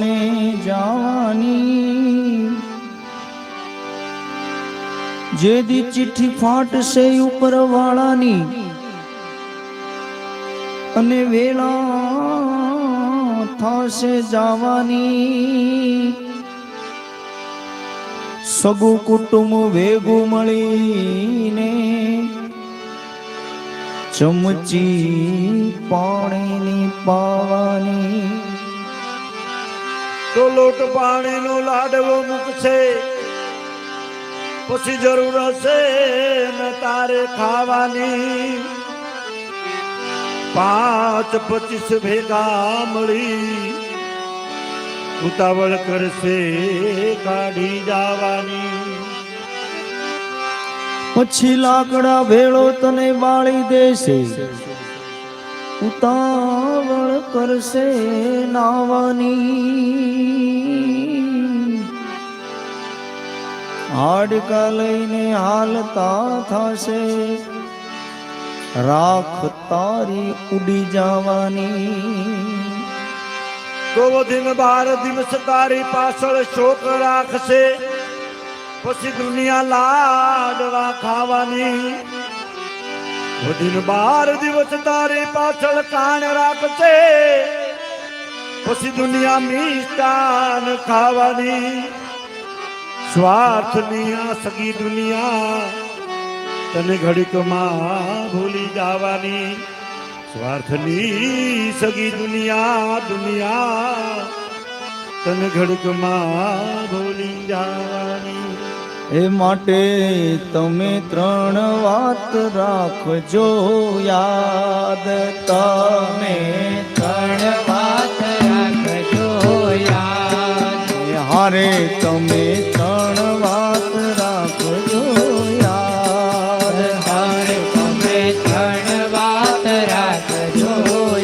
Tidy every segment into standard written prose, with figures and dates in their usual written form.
ને જવાની જેદી ચિઠ્ઠી ફાટશે ઉપર વાળાની અને વેલા થશે જવાની સગું કુટુંબ ભેગું મળીને ચમચી પાણીની પાવાની તો લોટ પાણીનો લાડવો મૂકશે પછી જરૂર હશે ને તારે ખાવાની 5-25 ભેગા મળી ઉતાવળ કરશે કાઢી જવાની પછી લાકડા ભેળો તને બાળી દેશે ઉતાવળ કરશે નાવાની હાડકા લઈને હાલતા થશે રાખ તારી ઉડી જવાની તો દિન 12 દિવસ તારી પાછળ શોક રાખશે પછી દુનિયા લાડવા ખાવાની દિન 12 દિવસ તારી પાછળ કાન રાખશે પછી દુનિયા મિષ્ટાન ખાવાની સ્વાર્થની આ સગી દુનિયા તને ઘડીકમાં ભૂલી જવાની સ્વાર્થની સગી દુનિયા તને ઘડીકમાં ભૂલી જવાની એ માટે તમે 3 વાત રાખજો યાદ તમે 3 વાત રાખજો યાદ હારે તમે 3 વાત રાખજો યાદ હારે તમે 3 વાત રાખજો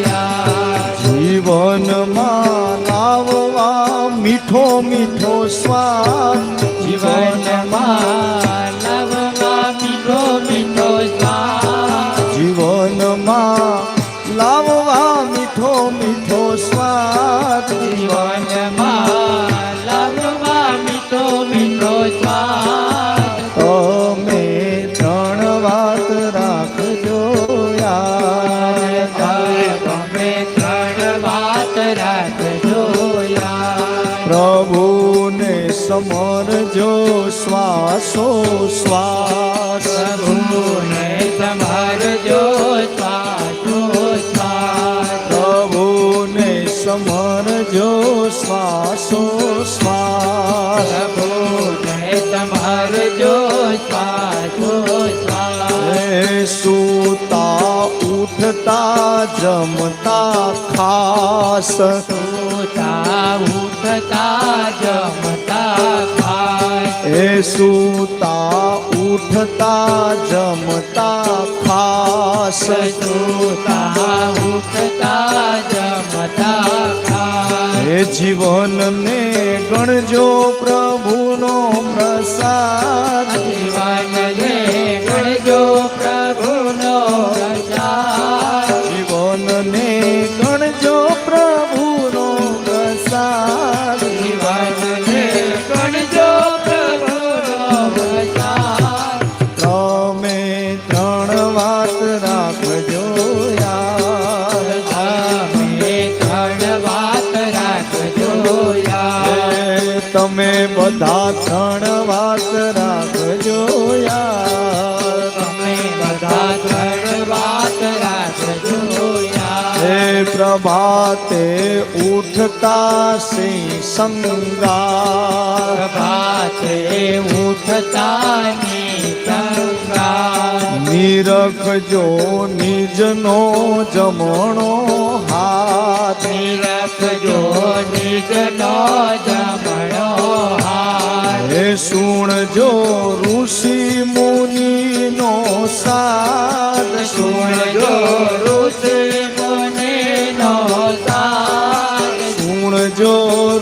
યાદ જીવનમાં લાવવા મીઠો મીઠો સ્વાદ જીવનમાં લાવવા મીઠો મીઠો સ્વાદ જીવનમાં લાવવા મીઠો મીઠો સ્વાદ જીવનમાં લાવવા મીઠો મીઠો સ્વાદ તમે 3 વાત રાખજો યાદ તમે 3 વાત રાખજો યાદ પ્રભુને સમરજો શ્વાસો શ્વાસ પ્રભુને સમરજો શ્વાસો શ્વાસ પ્રભુને સમરજો શ્વાસો શ્વાસ પ્રભુને સમરજો શ્વાસો શ્વાસ સૂતા ઉઠતા જમતા ખાસ સૂતા ઉઠતા જમતા ખાસ એ સૂતા ઉઠતા જમતા ખાસ સૂતા ઉઠતા જમતા ખાસ એ જીવનને ગણજો પ્રભુનો પ્રસાદ જીવનને ગણજો પ્રભુનો પ્રસાદ જીવનને ગણજો પ્રભુનો પ્રસાદ જીવનને ગણજો પ્રભુનો પ્રસાદ તમે 3 વાત રાખજો યાદ તમે 3 વાત રાખજો યાદ તમે બધા 3 વાત રાખજો યાદ તમે બધા 3 વાત રાખજો યાદ હે પ્રભાતે ઉઠતા સિંહ સંગાર પ્રભાતે ઉઠતા નિસંગાર નિરખજો નિજનો જમણો હાથ નિરખજો નિજનો જમણો હાથ હે સુણજો ઋષિ મુનિનો સાથ સુણજો ઋષિ મુનિનો સાથ સુણજો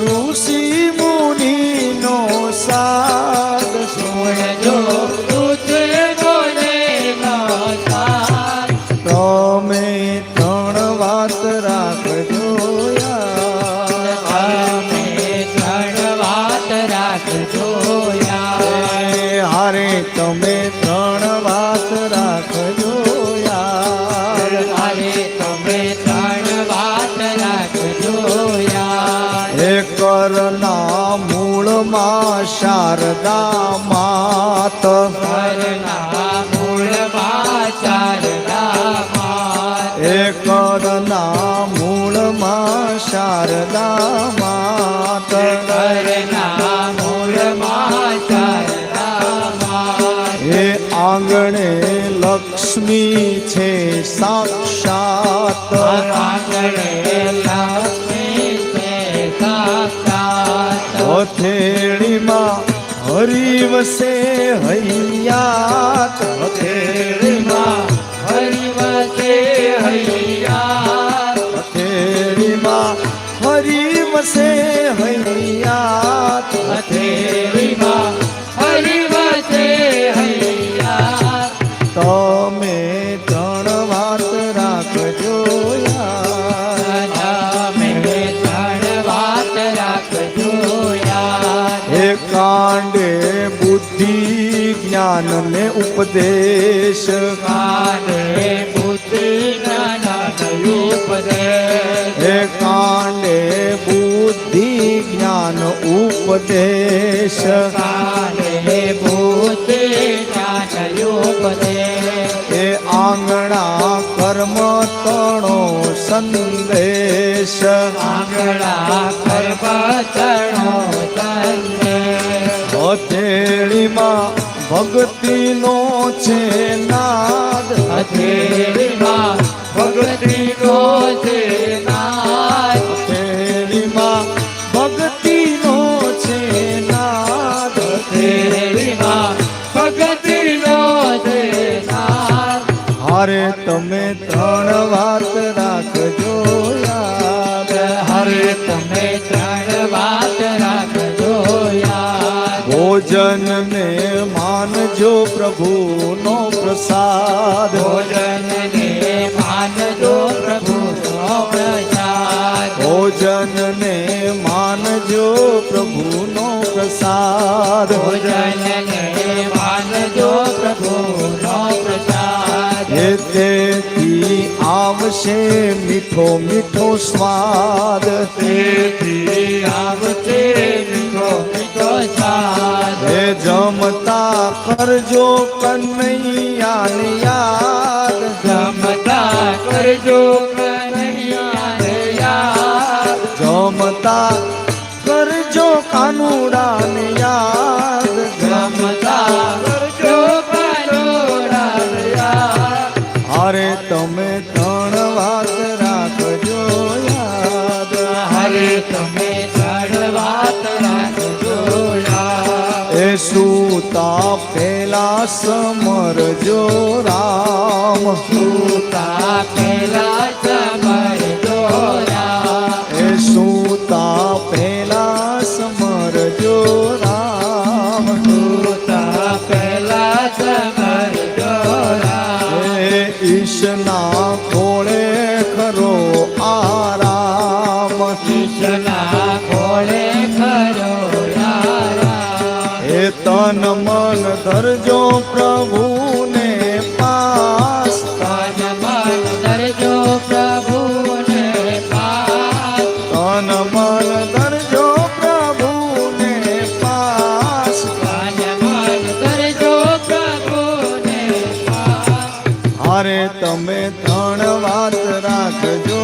ઋષિ મુનિનો સાથ સુણજો ઋષિ મુનિનો સાથ તમે 3 વાત રાખજો યાદ ઘરના મૂળમાં શારદા માત ઘરના મૂળમાં શારદા માત. એ ઘરના મૂળમાં શારદા માત ઘરના મૂળમાં શારદા માત. એ આંગણે લક્ષ્મી છે સાક્ષાત આંગણે લક્ષ્મી છે સાક્ષાત. હથેળીમાં હરિવસે હૈયાત હથેળીમાં હરિવસે હૈયા. હથેળીમાં હરિવસે હૈયાત હથેળીમાં હરિવસે હૈયા. તમે ત્રણ વાત રાખજો યાદ. તમે ત્રણ વાત રાખજો યાદ. એ કાંડે બુદ્ધિ જ્ઞાન ને ઉપદેશ કાંડે બુદ્ધિ જ્ઞાન ઉપદેશ. એ કાંડે બુદ્ધિ જ્ઞાન ઉપદેશ કાંડે બુદ્ધિ જ્ઞાન ઉપદેશ. એ આંગણા કર્મ તણો સંદેશ આંગળા કરબતણો સંદેશ. હથેળીમાં ભક્તિનો છે નાદ હથેળીમાં ભગતિનો છે નાદ. હથેળીમાં ભક્તિનો છે નાદ હથેળીમાં ભગતિનો છે નાદ. હારે તમે ત્રણ વાત રાખજો યાદ. હરે તમે ત્રણ વાત રાખજો યાદ. ભોજન ને માનજો પ્રભુનો પ્રસાદ ભોજનને માનજો પ્રભુનો પ્રસાદ. ભોજન ને માનજો પ્રભુનો પ્રસાદ ભોજનને માનજો પ્રભુનો પ્રસાદ. એ તેથી આવશે મીઠો મીઠો સ્વાદ તેથી આવશે મીઠો મીઠો સ્વાદ. એ જમતા કરજો કનૈયાને યાદ જમતા કરજો કનૈયાને યાદ. જમતા કરજો કાનુડાને યાદ જમતા કરજો કાનુડાને યાદ. હારે તમે ત્રણ વાત રાખજો યાદ. હરે તમે ત્રણ વાત રાખજો યાદ. એ સૂતા પેલા સમરજો રામ સૂતા પહેલા સમરજો રામ. એ સૂતા પેલા સમરજો રામ સૂતા પહેલા સમરજો રામ. એ ઈશના ખોળે ખરો આરામ કૃષ્ણના ખોળે ખરો રામ. એ તન મન ધરજો પ્રભુને પાસ તન મન ધરજો પ્રભુને પાસ. તન મન ધરજો પ્રભુને પાસ તન મન ધરજો પ્રભુને પાસ. હારે તમે ત્રણ વાત રાખજો